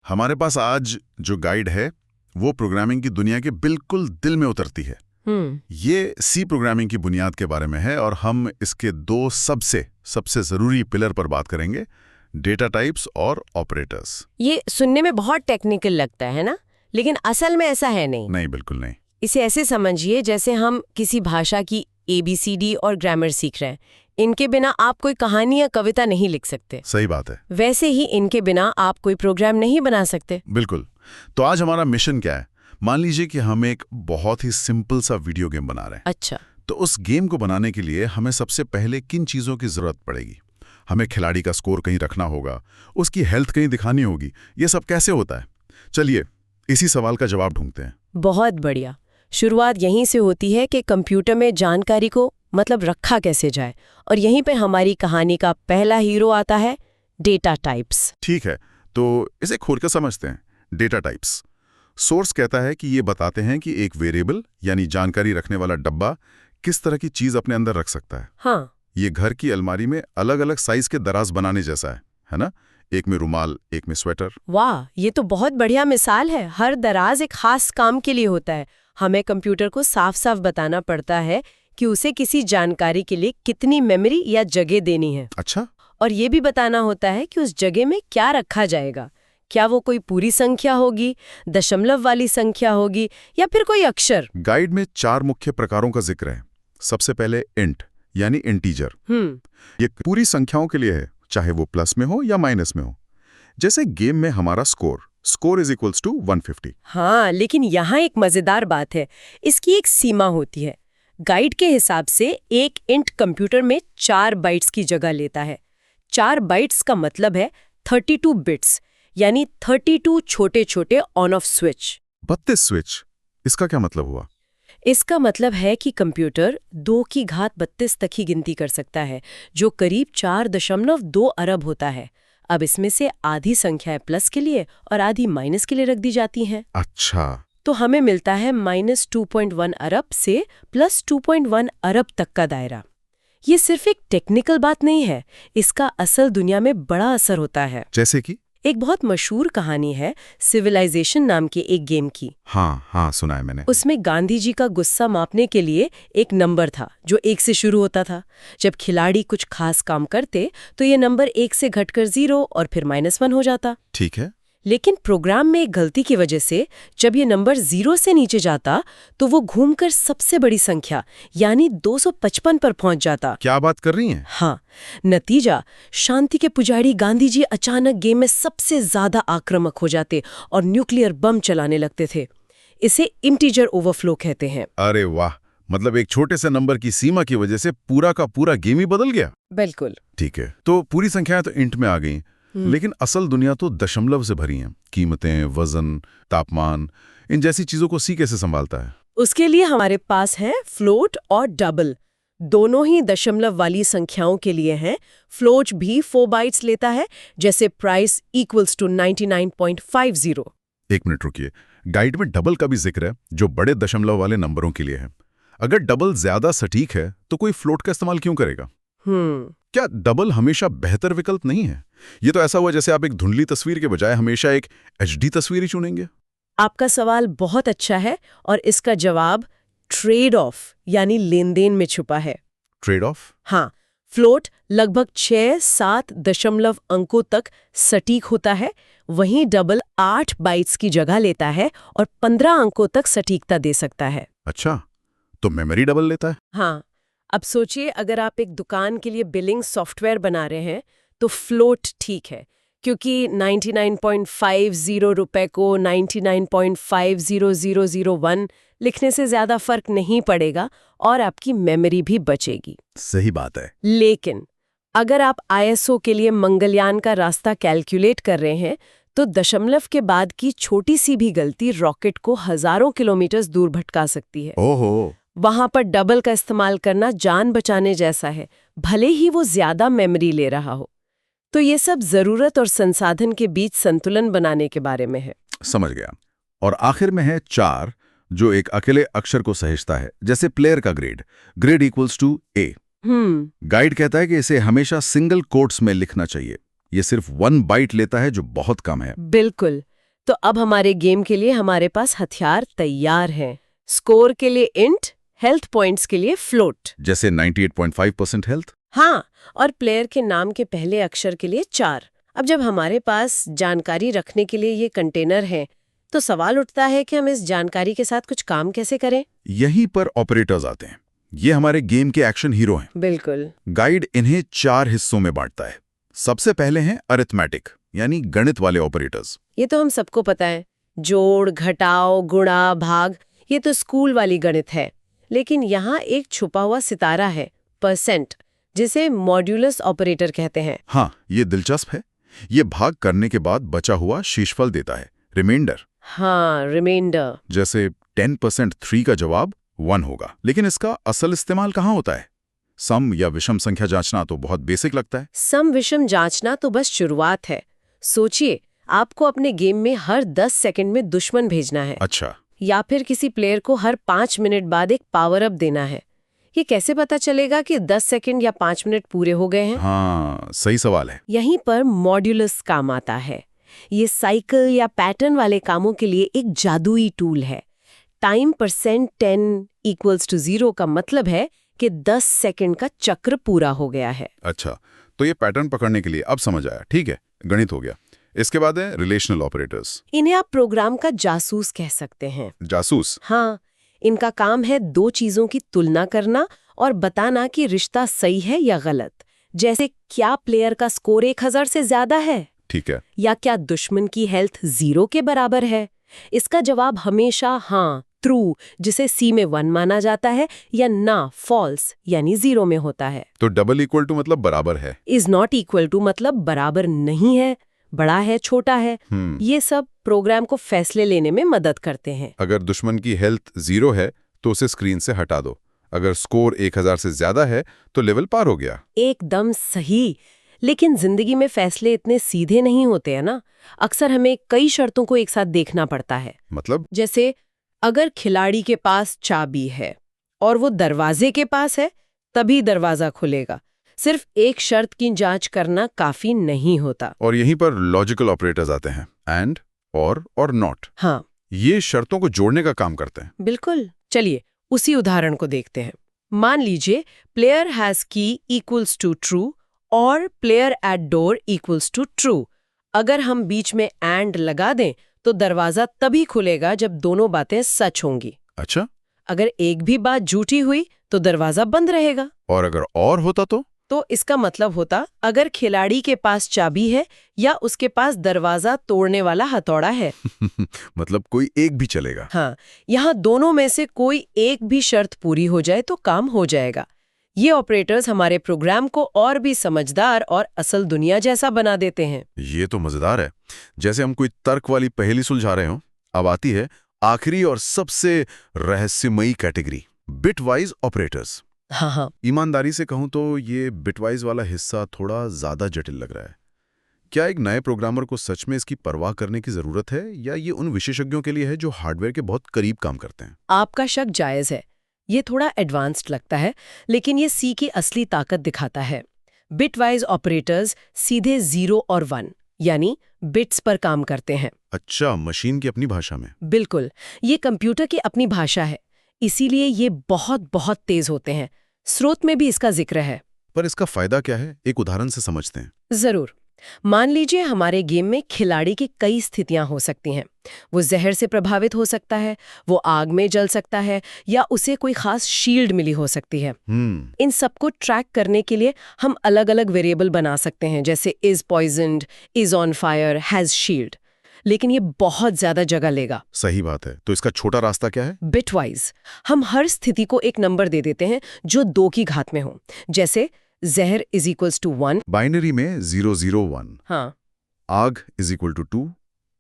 हमारे पास आज जो गाइड है वो प्रोग्रामिंग की दुनिया के बिल्कुल दिल में उतरती है। ये सी प्रोग्रामिंग की बुनियाद के बारे में है और हम इसके दो सबसे जरूरी पिलर पर बात करेंगे, डेटा टाइप्स और ऑपरेटर्स। ये सुनने में बहुत टेक्निकल लगता है ना, लेकिन असल में ऐसा है नहीं। नहीं, बिल्कुल नहीं। इसे ऐसे समझिए जैसे हम किसी भाषा की ABCD और ग्रामर सीख रहे हैं। इनके बिना आप कोई कहानी या कविता नहीं लिख सकते। सही बात है। वैसे ही इनके बिना आप कोई प्रोग्राम नहीं बना सकते। बिल्कुल। तो आज हमारा मिशन क्या है? मान लीजिए कि हम एक बहुत ही सिंपल सा वीडियो गेम बना रहे हैं। अच्छा। तो उस गेम को बनाने के लिए हमें सबसे पहले किन चीजों की जरूरत पड़ेगी? हमें खिलाड़ी का स्कोर कहीं रखना होगा, उसकी हेल्थ कहीं दिखानी होगी। ये सब कैसे होता है? चलिए इसी सवाल का जवाब ढूंढते हैं। बहुत बढ़िया। शुरुआत यहीं से होती है कि कंप्यूटर में जानकारी को रखा कैसे जाए, और यहीं पे हमारी कहानी का पहला हीरो आता है, डेटा टाइप्स। ठीक है, तो इसे खोल कर समझते हैं। Data types. सोर्स कहता है कि ये बताते हैं कि एक वेरिएबल यानी जानकारी रखने वाला डब्बा किस तरह की चीज अपने अंदर रख सकता है। हाँ। ये घर की अलमारी में अलग अलग साइज के दराज बनाने जैसा है ना? एक में रुमाल, एक में स्वेटर। वाह, ये तो बहुत बढ़िया मिसाल है। हर दराज एक खास काम के लिए होता है। हमें कंप्यूटर को साफ साफ बताना पड़ता है कि उसे किसी जानकारी के लिए कितनी मेमोरी या जगह देनी है। अच्छा। और ये भी बताना होता है कि उस जगह में क्या रखा जाएगा। क्या वो कोई पूरी संख्या होगी, दशमलव वाली संख्या होगी, या फिर कोई अक्षर। गाइड में 4 मुख्य प्रकारों का जिक्र है। सबसे पहले इंट यानी इंटीजर। ये पूरी संख्याओं के लिए है, चाहे वो प्लस में हो या माइनस में हो। जैसे गेम में हमारा स्कोर इज इक्वल्स टू 150। हाँ, लेकिन यहाँ एक मजेदार बात है। इसकी एक सीमा होती है। गाइड के हिसाब से एक इंट कंप्यूटर में 4 बाइट्स की जगह लेता है। 4 बाइट्स का मतलब है 32 बिट्स, यानी 32 छोटे छोटे ऑन ऑफ स्विच। 32 स्विच? इसका क्या मतलब हुआ? इसका मतलब है कि कंप्यूटर 2 की घात 32 तक ही गिनती कर सकता है, जो करीब 4.2 अरब होता है। अब इसमें से आधी संख्याएं प्लस के लिए और आधी माइनस के लिए रख दी जाती हैं। अच्छा। तो हमें मिलता है -2.1 अरब से +2.1 अरब तक का दायरा। ये सिर्फ एक टेक्निकल बात नहीं है, इसका असल दुनिया में बड़ा असर होता है। जैसे कि? एक बहुत मशहूर कहानी है सिविलाइजेशन नाम के एक गेम की। हाँ, सुना है मैंने। उसमें गांधी जी का गुस्सा मापने के लिए एक नंबर था जो 1 से शुरू होता था। जब खिलाड़ी कुछ खास काम करते तो ये नंबर 1 से घटकर 0 और फिर -1 हो जाता। ठीक है। लेकिन प्रोग्राम में एक गलती की वजह से जब ये नंबर 0 से नीचे जाता तो वो घूमकर सबसे बड़ी संख्या यानी 255 पर पहुंच जाता। क्या बात कर रही हैं? हाँ। नतीजा, शांति के पुजारी गांधी जी अचानक गेम में सबसे ज्यादा आक्रामक हो जाते और न्यूक्लियर बम चलाने लगते थे। इसे इंटीजर ओवरफ्लो कहते हैं। अरे वाह, मतलब एक छोटे से नंबर की सीमा की वजह से पूरा का पूरा गेम ही बदल गया। बिल्कुल। ठीक है, तो पूरी संख्याएं तो इंट में आ गई, लेकिन असल दुनिया तो दशमलव से भरी है। कीमतें, वजन, तापमान, इन जैसी चीजों को सी कैसे संभालता है? उसके लिए हमारे पास है फ्लोट और डबल। दोनों ही दशमलव वाली संख्याओं के लिए हैं। फ्लोट भी 4 बाइट्स लेता है, जैसे प्राइस इक्वल्स टू 99.50। एक मिनट रुकिए, गाइड में डबल का भी जिक्र है जो बड़े दशमलव वाले नंबरों के लिए है। अगर डबल ज्यादा सटीक है तो कोई फ्लोट का इस्तेमाल क्यों करेगा? क्या डबल हमेशा बेहतर विकल्प नहीं है? ये तो ऐसा हुआ जैसे आप एक धुंधली तस्वीर के बजाय हमेशा एक HD तस्वीर ही चुनेंगे। आपका सवाल बहुत अच्छा है और इसका जवाब ट्रेड ऑफ यानी लेन देन में छुपा है। Trade off? हाँ। फ्लोट लगभग 6-7 दशमलव अंकों तक सटीक होता है, वहीं डबल 8 बाइट्स की जगह लेता है और 15 अंकों तक सटीकता दे सकता है। अच्छा, तो मेमोरी डबल लेता है? हाँ। अब सोचिए, अगर आप एक दुकान के लिए बिलिंग सॉफ्टवेयर बना रहे हैं तो फ्लोट ठीक है, क्योंकि 99.50 रुपए को 99.50001 लिखने से ज्यादा फर्क नहीं पड़ेगा और आपकी मेमोरी भी बचेगी। सही बात है। लेकिन अगर आप ISO के लिए मंगलयान का रास्ता कैलकुलेट कर रहे हैं तो दशमलव के बाद की छोटी सी भी गलती रॉकेट को हजारों किलोमीटर दूर भटका सकती है। ओहो। वहां पर डबल का इस्तेमाल करना जान बचाने जैसा है, भले ही वो ज्यादा मेमोरी ले रहा हो। तो ये सब जरूरत और संसाधन के बीच संतुलन बनाने के बारे में है। समझ गया। और आखिर में है 4, जो एक अकेले अक्षर को सहेजता है, जैसे प्लेयर का grade equals to A। Guide कहता है कि इसे हमेशा सिंगल कोट्स में लिखना चाहिए। ये सिर्फ 1 बाइट लेता है, जो बहुत कम है। बिल्कुल। तो अब हमारे गेम के लिए हमारे पास हथियार तैयार हैं। स्कोर के लिए इंट, हेल्थ पॉइंट्स के लिए फ्लोट। जैसे 98.5% हेल्थ। हाँ, और प्लेयर के नाम के पहले अक्षर के लिए 4। अब जब हमारे पास जानकारी रखने के लिए ये कंटेनर है, तो सवाल उठता है कि हम इस जानकारी के साथ कुछ काम कैसे करें। यहीं पर ऑपरेटर्स आते हैं। ये हमारे गेम के एक्शन हीरो हैं। बिल्कुल। गाइड इन्हें 4 हिस्सों में बांटता है। सबसे पहले हैं अरिथमेटिक, यानी गणित वाले ऑपरेटर्स। ये तो हम सबको पता है, जोड़, घटाओ, गुणा, भाग, ये तो स्कूल वाली गणित है। लेकिन यहाँ एक छुपा हुआ सितारा है, परसेंट, जिसे मॉड्यूलस ऑपरेटर कहते हैं। हाँ, ये दिलचस्प है। ये भाग करने के बाद बचा हुआ शेषफल देता है, रिमाइंडर। हाँ, रिमाइंडर। जैसे 10% 3 का जवाब 1 होगा। लेकिन इसका असल इस्तेमाल कहाँ होता है? सम या विषम संख्या जांचना तो बहुत बेसिक लगता है। सम विषम जांचना तो बस शुरुआत है। सोचिए, आपको अपने गेम में हर 10 सेकंड में दुश्मन भेजना है। अच्छा। या फिर किसी प्लेयर को हर 5 मिनट बाद एक पावर अप देना है। ये कैसे पता चलेगा कि 10 सेकंड या 5 मिनट पूरे हो गए हैं? हाँ, सही सवाल है। यहीं पर मॉड्यूलस काम आता है। ये साइकिल या पैटर्न वाले कामों के लिए एक जादुई टूल है। टाइम % 10 = 0 का मतलब है कि 10 सेकंड का चक्र पूरा हो गया है। अच्छा, तो ये पैटर्न पकड़ने के लिए अब समझ आया। ठीक है, गणित हो गया। इसके बाद है रिलेशनल ऑपरेटर्स। इन्हें आप प्रोग्राम का जासूस कह सकते हैं। जासूस? हाँ, इनका काम है 2 चीजों की तुलना करना और बताना कि रिश्ता सही है या गलत। जैसे क्या प्लेयर का स्कोर 1000 से ज्यादा है, ठीक है। या क्या दुश्मन की हेल्थ 0 के बराबर है। इसका जवाब हमेशा हाँ, ट्रू, जिसे C में 1 माना जाता है, या ना, फॉल्स, यानी 0 में होता है। तो डबल इक्वल टू मतलब बराबर है। इज नॉट इक्वल टू मतलब बराबर नहीं है, बड़ा है, छोटा है। ये सब प्रोग्राम को फैसले लेने में मदद करते हैं। अगर दुश्मन की हेल्थ 0 है तो उसे स्क्रीन से हटा दो। अगर स्कोर 1000 से ज्यादा है तो लेवल पार हो गया। एकदम सही। लेकिन जिंदगी में फैसले इतने सीधे नहीं होते हैं ना। अक्सर हमें कई शर्तों को एक साथ देखना पड़ता है। मतलब? जैसे अगर खिलाड़ी के पास चाबी है और वो दरवाजे के पास है, तभी दरवाजा खुलेगा। सिर्फ एक शर्त की जांच करना काफी नहीं होता। और यहीं पर लॉजिकल ऑपरेटर्स आते हैं, एंड, और नॉट। हाँ, ये शर्तों को जोड़ने का काम करते हैं। बिल्कुल। चलिए उसी उदाहरण को देखते हैं। मान लीजिए player has key equals to true और player at door equals to true. अगर हम बीच में एंड लगा दें तो दरवाजा तभी खुलेगा जब दोनों बातें सच होंगी। अच्छा। अगर एक भी बात झूठी हुई तो दरवाजा बंद रहेगा। और अगर और होता तो इसका मतलब होता अगर खिलाड़ी के पास चाबी है या उसके पास दरवाजा तोड़ने वाला हथौड़ा है। मतलब कोई एक भी चलेगा। हाँ, यहाँ दोनों में से कोई एक भी शर्त पूरी हो जाए तो काम हो जाएगा। ये ऑपरेटर्स हमारे प्रोग्राम को और भी समझदार और असल दुनिया जैसा बना देते हैं। ये तो मजेदार है। जैसे हम कोई तर्क वाली पहेली सुलझा रहे हो। अब आती है आखिरी और सबसे रहस्यमयी कैटेगरी, बिटवाइज ऑपरेटर्स। हाँ, ईमानदारी से कहूं तो ये बिटवाइज वाला हिस्सा थोड़ा ज्यादा जटिल लग रहा है। क्या एक नए प्रोग्रामर को सच में इसकी परवाह करने की जरूरत है, या ये उन विशेषज्ञों के लिए है जो हार्डवेयर के बहुत करीब काम करते हैं? आपका शक जायज है। ये थोड़ा एडवांस्ड लगता है, लेकिन ये C की असली ताकत दिखाता है। बिटवाइज ऑपरेटर्स सीधे 0 और 1 यानी बिट्स पर काम करते हैं। अच्छा, मशीन की अपनी भाषा में। बिल्कुल, ये कंप्यूटर की अपनी भाषा है, इसीलिए ये बहुत बहुत तेज होते हैं। स्रोत में भी इसका जिक्र है। पर इसका फायदा क्या है, एक उदाहरण से समझते हैं। जरूर। मान लीजिए हमारे गेम में खिलाड़ी की कई स्थितियां हो सकती हैं। वो जहर से प्रभावित हो सकता है, वो आग में जल सकता है, या उसे कोई खास शील्ड मिली हो सकती है। इन सबको ट्रैक करने के लिए हम अलग अलग वेरिएबल बना सकते हैं, जैसे is poisoned, is on fire, has shield. लेकिन ये बहुत ज्यादा जगह लेगा। सही बात है। तो इसका छोटा रास्ता क्या है? बिटवाइज हम हर स्थिति को एक नंबर दे देते हैं जो 2 की घात में हो। जैसे जहर = 1, बाइनरी में 001। हाँ, आग = 2,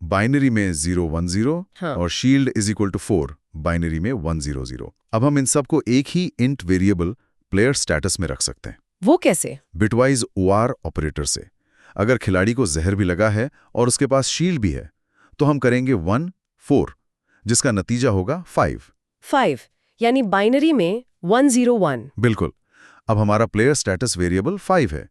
बाइनरी में 010, हाँ, और शील्ड = 4, बाइनरी में 100। अब हम इन सब को एक ही इंट वेरिएबल प्लेयर स्टेटस में रख सकते हैं। वो कैसे? बिटवाइज OR ऑपरेटर से। अगर खिलाड़ी को जहर भी लगा है और उसके पास शील्ड भी है, तो हम करेंगे 1 4, जिसका नतीजा होगा 5, यानी बाइनरी में 101। बिल्कुल। अब हमारा प्लेयर स्टेटस वेरिएबल 5 है।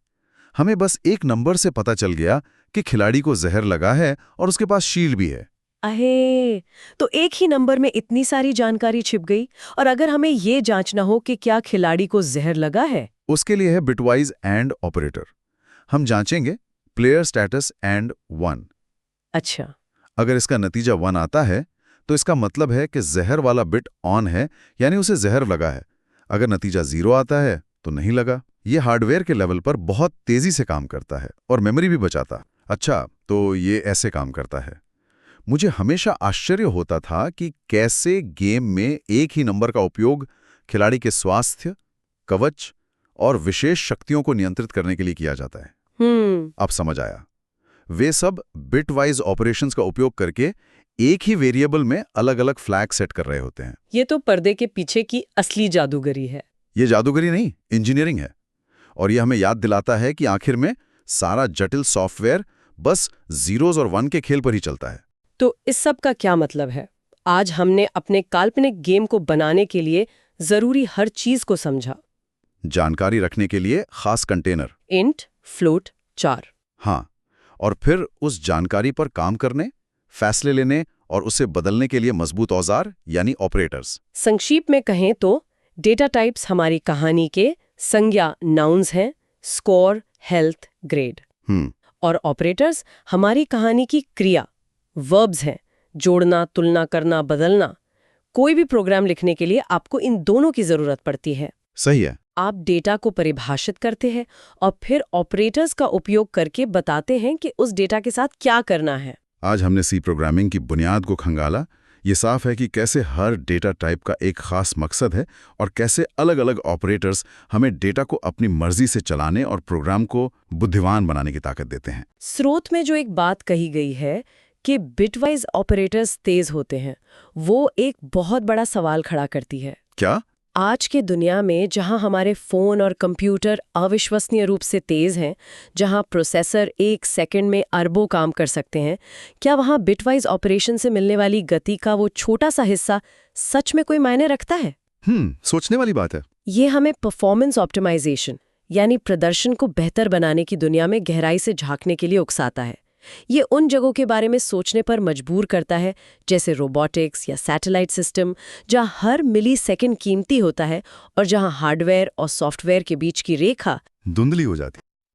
हमें बस एक नंबर से पता चल गया कि खिलाड़ी को जहर लगा है और उसके पास शील्ड भी है। अहे, तो एक ही नंबर में इतनी सारी जानकारी छिप गई। और अगर हमें ये जांचना हो कि क्या खिलाड़ी को जहर लगा है? उसके लिए है बिटवाइज एंड ऑपरेटर। हम जांचेंगे प्लेयर स्टेटस एंड 1। अच्छा। अगर इसका नतीजा 1 आता है तो इसका मतलब है कि जहर वाला बिट ऑन है, यानी उसे जहर लगा है। अगर नतीजा 0 आता है तो नहीं लगा। ये हार्डवेयर के लेवल पर बहुत तेजी से काम करता है और मेमोरी भी बचाता। अच्छा, तो ये ऐसे काम करता है। मुझे हमेशा आश्चर्य होता था कि कैसे गेम में एक ही नंबर का उपयोग खिलाड़ी के स्वास्थ्य, कवच और विशेष शक्तियों को नियंत्रित करने के लिए किया जाता है। अब समझ आया। वे सब बिटवाइज ऑपरेशंस का उपयोग करके एक ही वेरिएबल में अलग-अलग फ्लैग सेट कर रहे होते हैं। ये तो पर्दे के पीछे की असली जादूगरी है। ये जादूगरी नहीं, इंजीनियरिंग है। और ये हमें याद दिलाता है कि आखिर में सारा जटिल सॉफ्टवेयर बस जीरोज और 1 के खेल पर ही चलता है। तो इस सब का क्या मतलब है? आज हमने अपने काल्पनिक गेम को बनाने के लिए जरूरी हर चीज को समझा। जानकारी रखने के लिए खास कंटेनर, इंट, फ्लोट, चार। हाँ, और फिर उस जानकारी पर काम करने, फैसले लेने और उसे बदलने के लिए मजबूत औजार यानी ऑपरेटर्स। संक्षिप्त में कहें तो डेटा टाइप्स हमारी कहानी के संज्ञा नाउन्स हैं, स्कोर, हेल्थ, ग्रेड। और ऑपरेटर्स हमारी कहानी की क्रिया वर्ब्स हैं, जोड़ना, तुलना करना, बदलना। कोई भी प्रोग्राम लिखने के लिए आपको इन दोनों की जरूरत पड़ती है। सही है। आप डेटा को परिभाषित करते हैं और फिर ऑपरेटर्स का उपयोग करके बताते हैं कि उस डेटा के साथ क्या करना है। आज हमने सी प्रोग्रामिंग की बुनियाद को खंगाला। ये साफ है कि कैसे हर डेटा टाइप का एक खास मकसद है और कैसे अलग-अलग ऑपरेटर्स हमें डेटा को अपनी मर्जी से चलाने और प्रोग्राम को बुद्धिमान बनाने की ताकत देते हैं। स्रोत में जो एक बात कही गई है कि बिटवाइज ऑपरेटर्स तेज होते हैं, वो एक बहुत बड़ा सवाल खड़ा करती है। क्या? आज के दुनिया में जहां हमारे फोन और कंप्यूटर अविश्वसनीय रूप से तेज हैं, जहां प्रोसेसर एक सेकंड में अरबों काम कर सकते हैं, क्या वहां बिटवाइज ऑपरेशन से मिलने वाली गति का वो छोटा सा हिस्सा सच में कोई मायने रखता है? सोचने वाली बात है। ये हमें परफॉर्मेंस ऑप्टिमाइजेशन यानी प्रदर्शन को बेहतर बनाने की दुनिया में गहराई से झांकने के लिए उकसाता है। ये उन जगहों के बारे में सोचने पर मजबूर करता है, जैसे रोबोटिक्स या सैटेलाइट सिस्टम, जहां हर मिली सेकेंड कीमती होता है और जहां हार्डवेयर और सॉफ्टवेयर के बीच की रेखा धुंधली हो जाती।